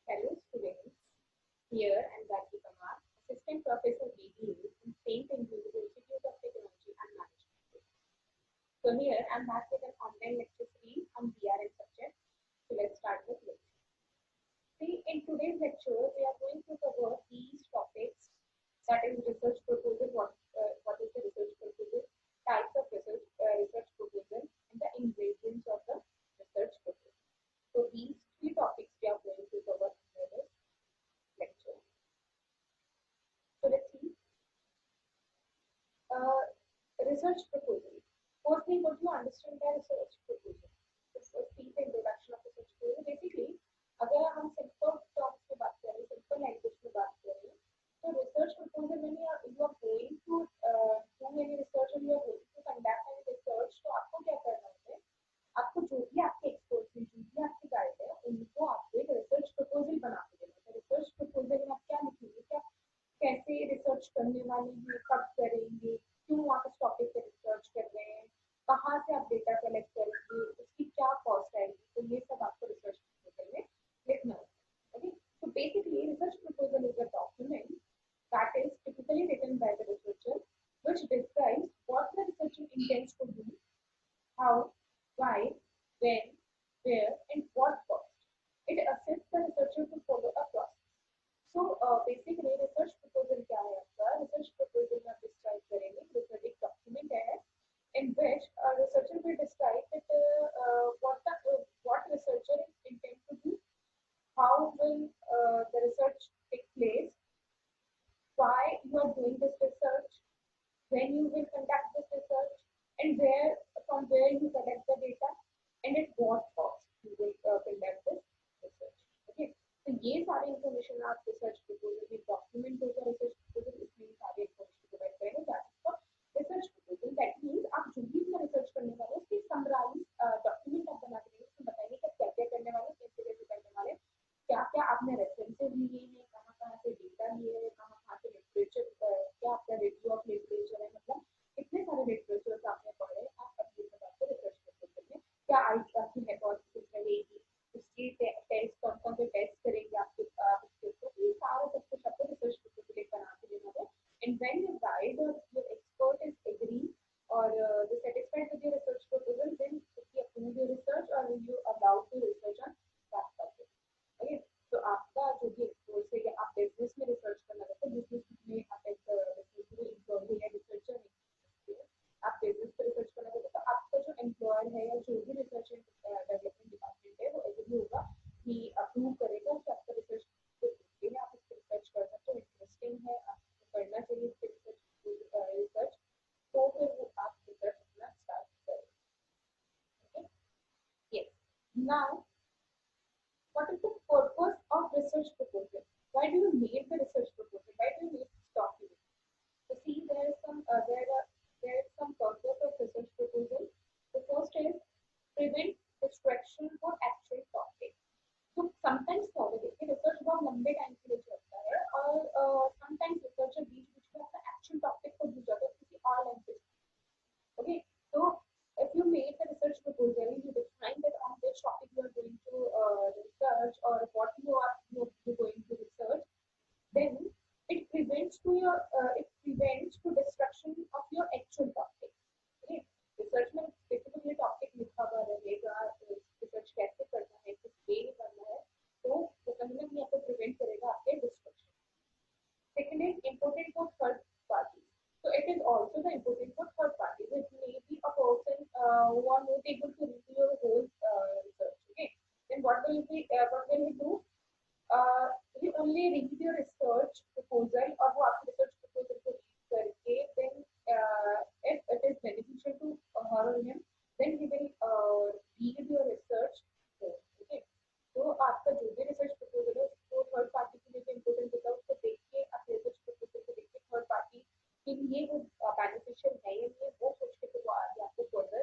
Hello students, here I am Gayatri Kumar, Assistant Professor BBA in Saitm Institute of Technology and Management. So here I am back with an online lecture series on BRN subject. So let's start with lecture. See, in today's lecture, we are going to cover these topics, that is research proposal, what is the research proposal, types of research proposal, and the ingredients of the research proposal. So these three topics we are going to cover in this lecture. So let's see. Research proposal. Firstly, what you understand by research proposal? This is the introduction of research proposal. Basically, अगर हम simple terms में बात करें, simple language में बात करें, तो research proposal when you are going to do any research or you are going to conduct any research, तो आपको क्या करना होता है? आपको जो भी आपके एक्सपर्ट्स हैं, जो भी आपके गाइड है, उनको आपको एक रिसर्च प्रपोजल बना के देना है। रिसर्च प्रपोजल में आप क्या लिखेंगे, क्या कैसे रिसर्च करने वाले हैं, कब करेंगे, क्यों आप इस टॉपिक पे रिसर्च कर रहे हैं, कहाँ से आप डेटा कलेक्ट करेंगे, उसकी क्या कॉस्ट आएगी, तो ये सब आपको रिसर्च प्रपोजल में लिखना होता है। Okay, so basically research proposal is a document that is typically written by the researcher which describes what the researcher intends to do, how, why, when, where, and what cost. It assists the researcher to follow a process. So basically research proposal क्या है आपका? Research proposal में आप describe करेंगे research एक document है in which a researcher will describe that what researcher intend to do, how will the research take place, why you are doing this research, when you will conduct this research, and from where you collect the data, and at what cost you will conduct this research. Okay, so ये सारे information आप research proposal में document होगा research proposal, इसमें सारे information provide करेंगे जाकर research proposal. That means आप जो भी अपना research करने वाले हो उसकी summarize document आप बना के देंगे, उसमें बताएंगे कि क्या क्या करने वाले, कैसे कैसे करने वाले, क्या क्या आपने रेफरेंसेस लिए हैं, कहाँ कहाँ से डेटा लिए हैं, कहाँ कहाँ से लिटरेचर, क्या आपका रिव्यू ऑफ लिटरेचर है, मतलब कितने सारे लिटरेचर्स आपने पढ़े, आप अपने हिसाब से रिसर्च प्रपोजल में क्या आपकी हाइपोथेसिस रहेगी, उसकी टेस्ट कौन कौन से टेस्ट करेंगे आपके उसके ऊपर, ये सारा सब कुछ आपको रिसर्च प्रपोजल एक बना के देना है. एंड व्हेन योर गाइड और your expert is agree or they satisfied with your research proposal, then he approve your research or you allowed to research on that subject. Okay, तो आपका जो भी एक्सपोर्ट है या आप बिजनेस में research करना चाहते हैं, बिजनेस में आप एक एम्प्लॉय या रिसर्चर नहीं, आप बिजनेस पे रिसर्च करना चाहते हैं, तो आपका जो एम्प्लॉयर है या जो भी रिसर्च एंड डेवलपमेंट डिपार्टमेंट है वो एग्री होगा, कि अप्रूव करेगा कि आपका रिसर्च है, आप इस पर रिसर्च कर सकते हो, इंटरेस्टिंग है, आपको करना चाहिए इस पर रिसर्च, तो फिर वो आप रिसर्च अपना स्टार्ट करें. Okay, yes. Now what is the purpose of research proposal? Why do you need the research proposal? Why do you need this document? So see, there is some purpose of research proposal. The first is prevent distraction for actual topic. So sometimes क्या होता है कि research बहुत लंबे time के लिए चलता है और sometimes researcher बीच में अपना actual topic को भूल जाता है किसी और language. Okay, so if you make a research proposal, you define that on which topic you are going to research or what you are going to research, then it prevents to destruction of your actual topic. Okay, research में specifically topic लिखा हुआ रहेगा, research कैसे करना है, किस way में करना है, तो वो कहीं ना कहीं आपको prevent करेगा आपके destruction. Second is important for third parties. So it is also the important for third parties. It may be a person who are not able to review your whole research. Okay, then what will he do? He only read your research proposal or वो आपके research proposal को read करके, then if it is beneficial to her or him, then he will read your research. Okay, तो आपका जो भी research proposal है उसको third party के लिए भी important होता है, उसको देख के आप research proposal को देख के third party के लिए वो बेनिफिशियल है या नहीं, वो सोच के तो वो आगे आपको फर्दर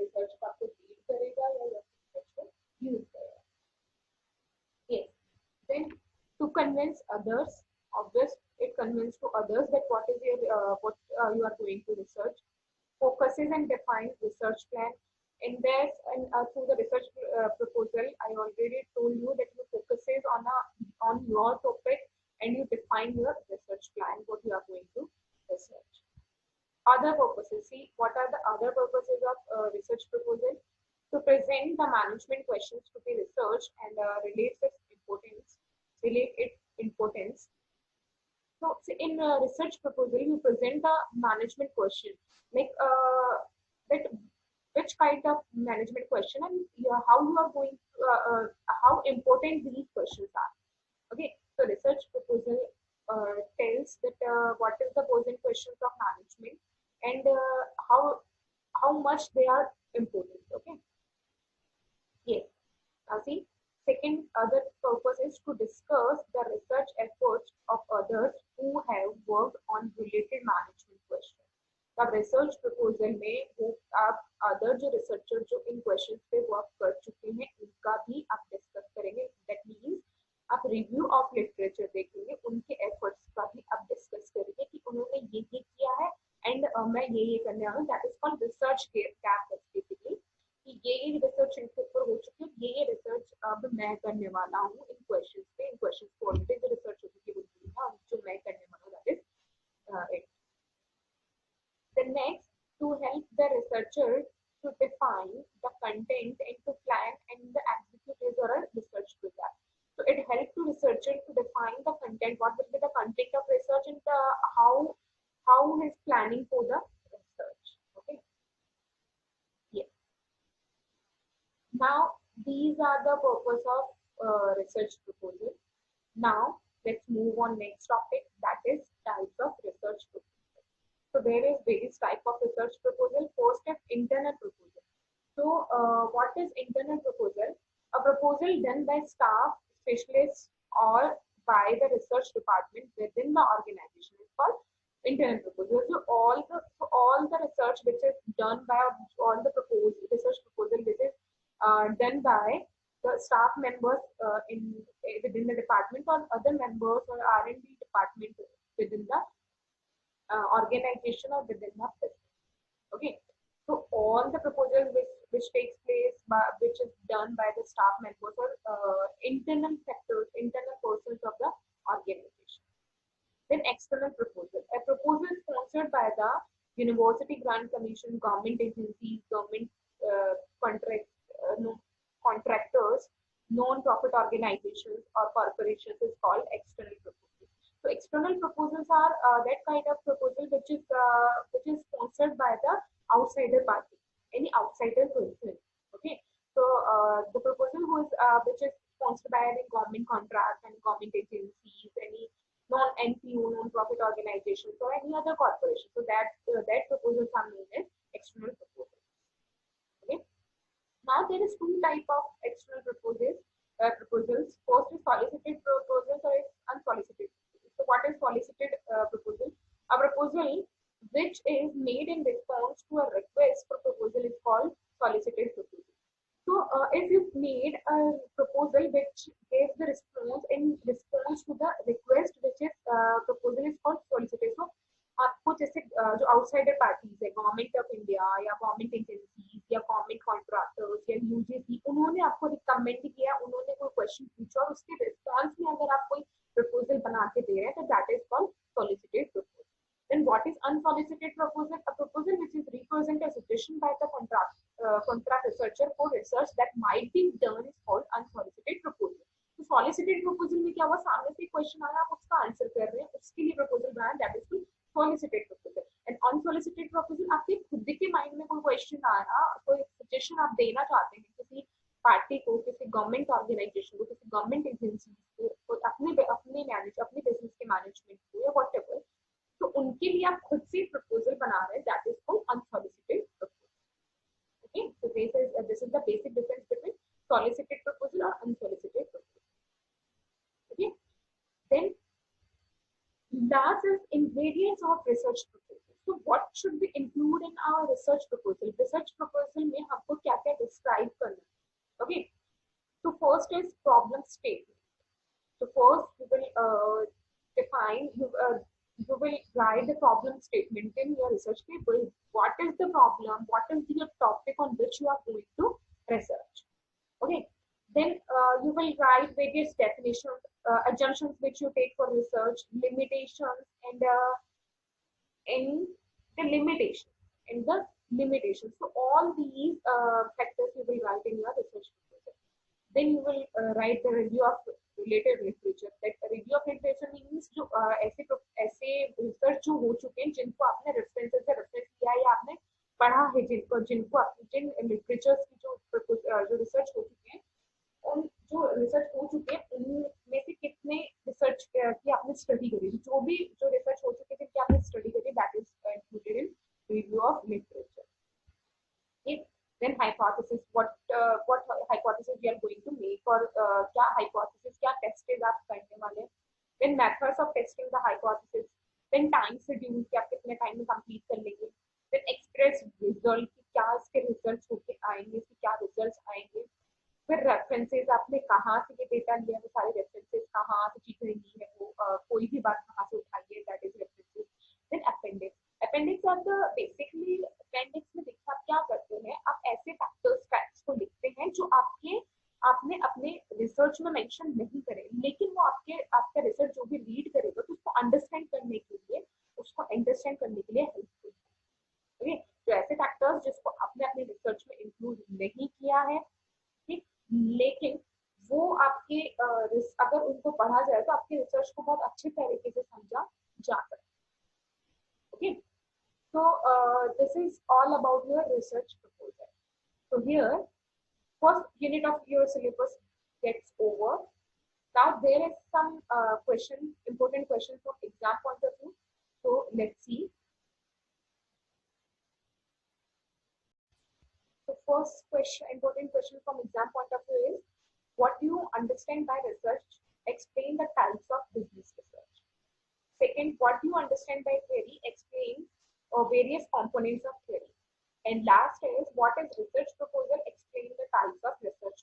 रिसर्च को आपको रीड करेगा या रिसर्च को यूज करेगा. Yes. Then to convince others, obvious, it convinces to others that what you are going to research. Focuses and defines research plan. In this and through the research proposal, I already told you that it focuses on a your topic and you define your research plan, what you are going to research. Other purposes. See, what are the other purposes of research proposal? To present the management questions to be researched and relate its importance. So, in a research proposal, you present the management question, like that which kind of management question and how you are going to, how important these questions are. Okay, so research proposal tells that what is the pros and questions of management and how much they are important. Okay, yes. See, second other purpose is to discuss the research efforts of others who have worked on related management questions. The research proposal में वो आप other जो researcher जो इन questions पे work कर चुके हैं उनका भी आप discuss करेंगे. That means आप review of literature देखेंगे, उनके efforts का भी आप discuss करेंगे कि उन्होंने ये किया है and मैं ये करने वाला हूँ. That is called research gap basically. कि ये रिसर्च इनके ऊपर हो चुकी है, ये रिसर्च अब मैं करने वाला हूँ इन क्वेश्चंस पे. इन क्वेश्चंस को ऑलरेडी जो रिसर्च हो चुकी है वो है, जो मैं करने वाला हूँ that is it. The next, to help the researcher to define the content and to plan and the execute or a research program. So it helps to researcher to define the content, what will be the content of research and how he's planning for the research. Okay. Yes. Now, these are the purpose of research proposal. Now, let's move on next topic, that is types of research proposal. So, there is various type of research proposal. First is internal proposal. So, what is internal proposal? A proposal done by staff, specialists, or by the research department within the organization is called internal proposal. So, all the research which is done by all the research proposal which is done by the staff members within the department or other members or R&D department within the organization or within the business. Okay, so all the proposals which takes place which is done by the staff members or internal sectors, internal persons of the organization. Then external proposal. A proposal sponsored by the University Grant Commission, government agencies, government contractors, non-profit organizations or corporations is called external proposals. So external proposals are that kind of proposal which is sponsored by the outsider party, any outsider person. Okay, so the proposal which is sponsored by any government contract and government agencies, any non-NPO, non-profit organizations or any other corporation. So that proposals are known as external proposals. Okay. Now there is two type of external proposals. First is solicited proposals or unsolicited proposals. So what is solicited proposal? A proposal which is made in response to a request for proposal is called solicited proposal. So if you made a proposal which gave the response in response to the request which is proposal is called solicited. So आपको जैसे जो outsider parties है, government of India या government agencies या government contractors या UGC, उन्होंने आपको recommend किया, उन्होंने कोई क्वेश्चन पूछा और उसके रिस्पांस में अगर आप कोई प्रपोजल बना के दे रहे हैं तो that is called solicited proposal. Then what is unsolicited proposal? A proposal which is represent a suggestion by the contract researcher for research that might be done is called unsolicited proposal. तो solicited proposal में क्या हुआ, सामने से question आया, आप उसका answer कर रहे हैं, उसके लिए प्रपोजल बनाया, that is solicited proposal. And unsolicited proposal, आपके खुद के माइंड में कोई क्वेश्चन आया, कोई सजेशन आप देना चाहते हैं किसी पार्टी को, किसी गवर्नमेंट ऑर्गेनाइजेशन को, किसी गवर्नमेंट एजेंसी को, अपने बिजनेस के मैनेजमेंट को या व्हाटएवर, तो उनके लिए आप खुद से प्रपोजल बना रहे हैं, that is called unsolicited proposal. Okay, so this is the basic difference between solicited proposal और unsolicited proposal. Okay, then last is ingredients of research proposal. So what should be included in our research proposal? Research proposal में हमको क्या क्या describe करना है? Okay, so first is problem statement. So first you will define, you will write the problem statement in your research paper. What is the problem? What is the topic on which you are going to research? Okay, then you will write various definitions assumptions which you take for research, limitations, and in the limitation and the limitations. So all these factors you will write in your research proposal. Then you will write the review of related literature. That review of literature means जो ऐसे research जो हो चुके हैं जिनको आपने references से reference किया है या आपने पढ़ा है जिनको जिन लिटरेचर्स की जो रिसर्च हो चुके हैं उन जो रिसर्च हो चुके हैं उनमें से कितने रिसर्च की आपने स्टडी करी, जो रिसर्च हो चुके थे जिनकी आपने स्टडी करी, that is included in review of literature. If then hypothesis, what hypothesis we are going to make, or क्या hypothesis क्या टेस्ट आप करने वाले हैं. Then methods of testing the hypothesis. Then time schedule कि आप कितने टाइम में कंप्लीट कर लेंगे. Then express result कि क्या इसके रिजल्ट्स होके आएंगे, इसके क्या रिजल्ट्स आएंगे. फिर रेफरेंसेस, आपने कहाँ से ये डेटा लिया, वो सारे रेफरेंसेस कहाँ से चीजें ली है, वो कोई भी बात कहाँ से उठाई है, that is references. Then appendix. Appendix are the basically appendix में देखिए आप क्या करते हैं, आप ऐसे फैक्ट्स को लिखते हैं जो आपने अपने रिसर्च में मेंशन नहीं करे, लेकिन वो आपका रिसर्च जो भी रीड करेगा तो उसको अंडरस्टैंड करने के लिए हेल्पफुल है. तो ऐसे फैक्टर्स जिसको आपने अपने रिसर्च में इंक्लूड नहीं किया है, ठीक, लेकिन वो आपके अगर उनको पढ़ा जाए तो आपके रिसर्च को बहुत अच्छे तरीके से समझा जा सकता है. Okay, so this is all about your research proposal. So here first unit of your syllabus gets over. Now there is some important questions from exam point of view. So let's see. So first important question from exam point of view is, what do you understand by research? Explain the types of business research. Second, what do you understand by theory? Explain various components of theory. And last is, what is research proposal? Explain the types of research.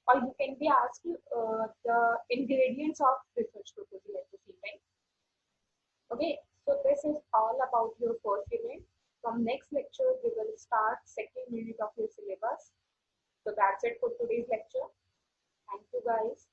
Or you can be asked the ingredients of research proposal at the same time. Okay, so this is all about your first unit. From next lecture, we will start second unit of your syllabus. So that's it for today's lecture. Thank you guys.